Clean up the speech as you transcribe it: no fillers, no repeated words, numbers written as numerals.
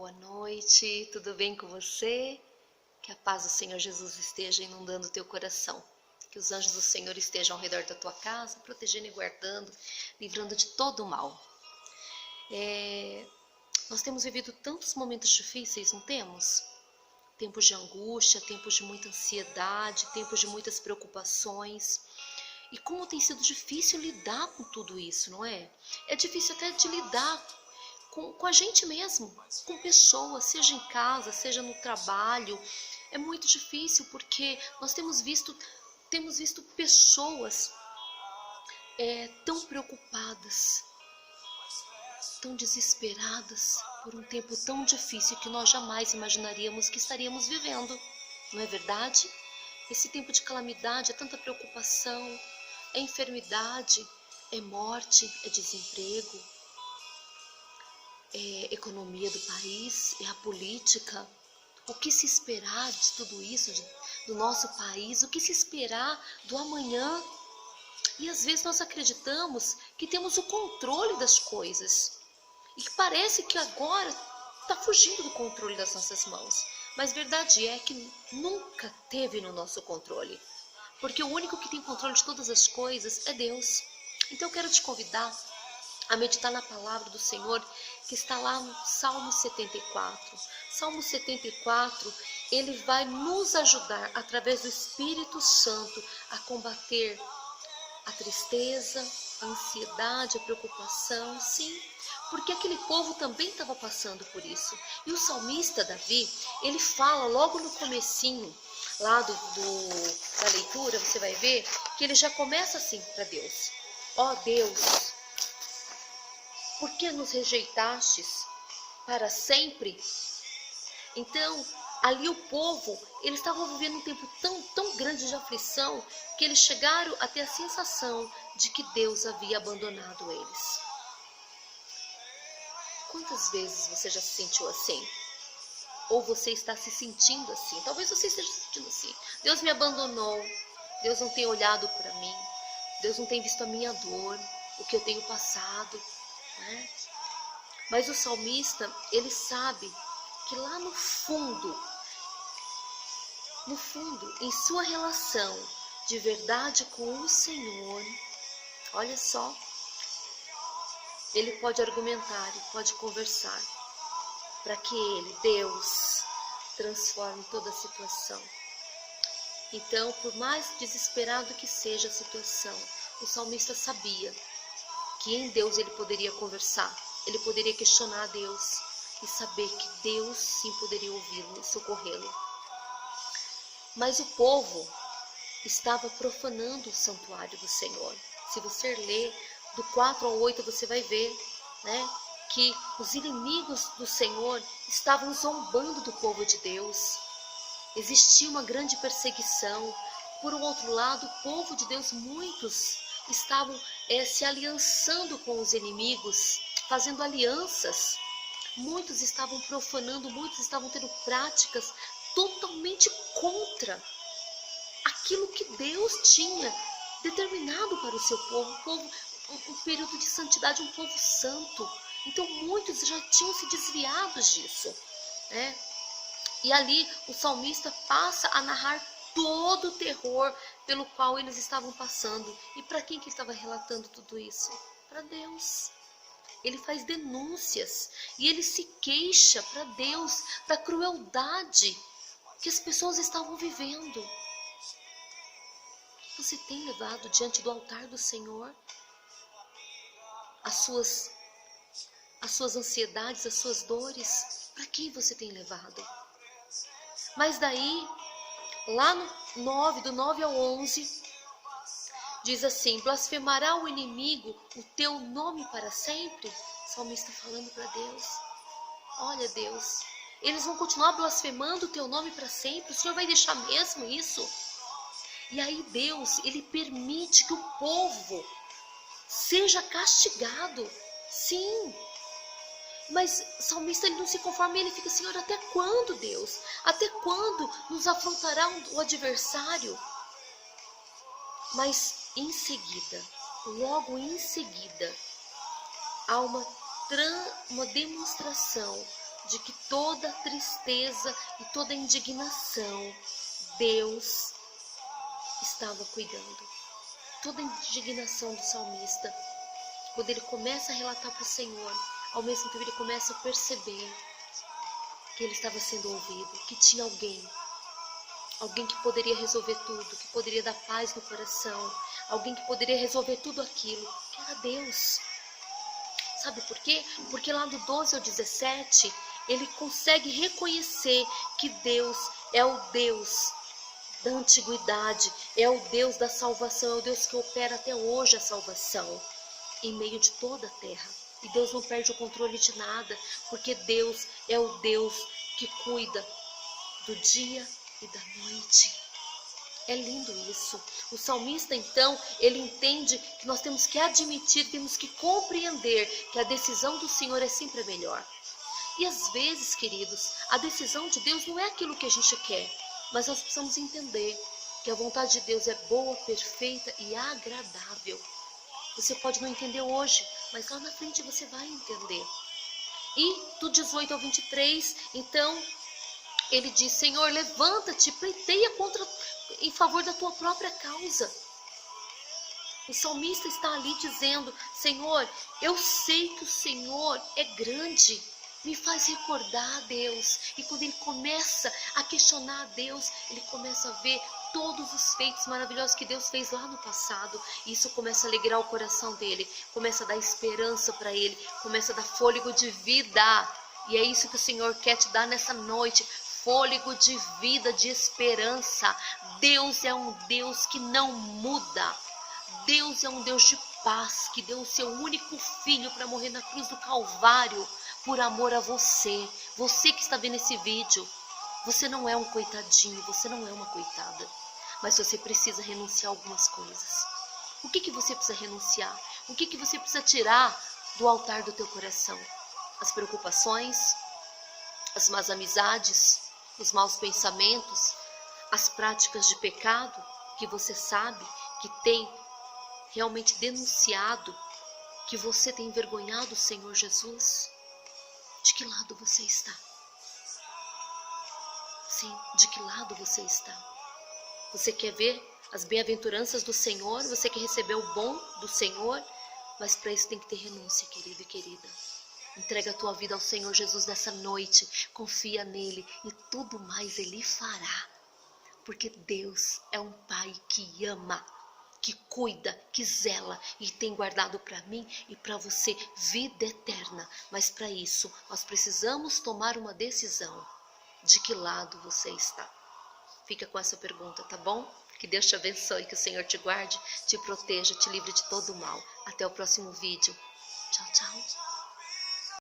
boa noite, tudo bem com você? Que a paz do Senhor Jesus esteja inundando o teu coração. Que os anjos do Senhor estejam ao redor da tua casa, protegendo e guardando, livrando de todo o mal. Nós temos vivido tantos momentos difíceis, não temos? Tempos de angústia, tempos de muita ansiedade, tempos de muitas preocupações. E como tem sido difícil lidar com tudo isso, não é? É difícil até de lidar com a gente mesmo, com pessoas, seja em casa, seja no trabalho. É muito difícil porque nós temos visto pessoas tão preocupadas, tão desesperadas por um tempo tão difícil que nós jamais imaginaríamos que estaríamos vivendo. Não é verdade? Esse tempo de calamidade é tanta preocupação, é enfermidade, é morte, é desemprego, é economia do país, é a política. O que se esperar de tudo isso, do nosso país? O que se esperar do amanhã? E às vezes nós acreditamos que temos o controle das coisas. E que parece que agora está fugindo do controle das nossas mãos. Mas verdade é que nunca teve no nosso controle. Porque o único que tem controle de todas as coisas é Deus. Então eu quero te convidar a meditar na palavra do Senhor, que está lá no Salmo 74. Salmo 74, ele vai nos ajudar, através do Espírito Santo, a combater a tristeza, a ansiedade, a preocupação, sim, porque aquele povo também estava passando por isso. E o salmista Davi, ele fala logo no comecinho, lá da leitura, você vai ver, que ele já começa assim para Deus. Ó Deus, por que nos rejeitastes para sempre? Então, ali o povo, eles estavam vivendo um tempo tão grande de aflição, que eles chegaram a ter a sensação de que Deus havia abandonado eles. Quantas vezes você já se sentiu assim? Ou você está se sentindo assim? Talvez você esteja se sentindo assim. Deus me abandonou, Deus não tem olhado para mim, Deus não tem visto a minha dor, o que eu tenho passado, né? Mas o salmista, ele sabe que lá no fundo, em sua relação de verdade com o Senhor, olha só, ele pode argumentar e pode conversar para que ele, Deus, transforme toda a situação. Então, por mais desesperado que seja a situação, o salmista sabia que em Deus ele poderia conversar, ele poderia questionar a Deus e saber que Deus sim poderia ouvi-lo e socorrê-lo. Mas o povo estava profanando o santuário do Senhor. Se você ler do 4 ao 8, você vai ver, né, que os inimigos do Senhor estavam zombando do povo de Deus. Existia uma grande perseguição. Por outro lado, o povo de Deus, muitos estavam se aliançando com os inimigos, fazendo alianças. Muitos estavam profanando, muitos estavam tendo práticas totalmente contra aquilo que Deus tinha determinado para o seu povo, um período de santidade, um povo santo. Então muitos já tinham se desviado disso, né? E ali o salmista passa a narrar todo o terror pelo qual eles estavam passando. E para quem que ele estava relatando tudo isso? Para Deus. Ele faz denúncias e ele se queixa para Deus da crueldade que as pessoas estavam vivendo. Você tem levado diante do altar do Senhor as suas ansiedades, as suas dores? Para quem você tem levado? Mas daí, lá no 9, do 9 ao 11, diz assim: blasfemará o inimigo o teu nome para sempre? O salmista falando para Deus. Olha, Deus, eles vão continuar blasfemando o teu nome para sempre? O Senhor vai deixar mesmo isso? E aí Deus, ele permite que o povo seja castigado. Sim. Mas o salmista, ele não se conforma, ele fica: Senhor, até quando, Deus? Até quando nos afrontará o adversário? Mas em seguida, logo em seguida, há uma demonstração de que toda tristeza e toda indignação, Deus estava cuidando. Toda indignação do salmista, quando ele começa a relatar para o Senhor, ao mesmo tempo ele começa a perceber que ele estava sendo ouvido, que tinha alguém que poderia resolver tudo, que poderia dar paz no coração, alguém que poderia resolver tudo aquilo, que era Deus. Sabe por quê? Porque lá do 12 ao 17, ele consegue reconhecer que Deus é o Deus da antiguidade, é o Deus da salvação, é o Deus que opera até hoje a salvação, em meio de toda a terra. E Deus não perde o controle de nada, porque Deus é o Deus que cuida do dia e da noite. É lindo isso. O salmista, então, ele entende que nós temos que admitir, temos que compreender que a decisão do Senhor é sempre a melhor. E às vezes, queridos, a decisão de Deus não é aquilo que a gente quer, mas nós precisamos entender que a vontade de Deus é boa, perfeita e agradável. Você pode não entender hoje, mas lá na frente você vai entender. E do 18 ao 23, então, ele diz: Senhor, levanta-te, pleiteia em favor da tua própria causa. O salmista está ali dizendo: Senhor, eu sei que o Senhor é grande, me faz recordar a Deus. E quando ele começa a questionar a Deus, ele começa a ver todos os feitos maravilhosos que Deus fez lá no passado. E isso começa a alegrar o coração dele, começa a dar esperança para ele, começa a dar fôlego de vida. E é isso que o Senhor quer te dar nessa noite, fôlego de vida, de esperança. Deus é um Deus que não muda. Deus é um Deus de paz, que deu o seu único filho para morrer na cruz do Calvário, por amor a você. Você que está vendo esse vídeo, você não é um coitadinho, você não é uma coitada, mas você precisa renunciar a algumas coisas. O que você precisa renunciar? O que você precisa tirar do altar do teu coração? As preocupações, as más amizades, os maus pensamentos, as práticas de pecado que você sabe que tem realmente denunciado, que você tem envergonhado o Senhor Jesus? De que lado você está? Sim, de que lado você está? Você quer ver as bem-aventuranças do Senhor? Você quer receber o bom do Senhor? Mas para isso tem que ter renúncia, querido e querida. Entrega a tua vida ao Senhor Jesus nessa noite. Confia nele e tudo mais ele fará. Porque Deus é um Pai que ama, que cuida, que zela e tem guardado para mim e para você vida eterna. Mas para isso nós precisamos tomar uma decisão. De que lado você está? Fica com essa pergunta, tá bom? Que Deus te abençoe, que o Senhor te guarde, te proteja, te livre de todo o mal. Até o próximo vídeo. Tchau, tchau.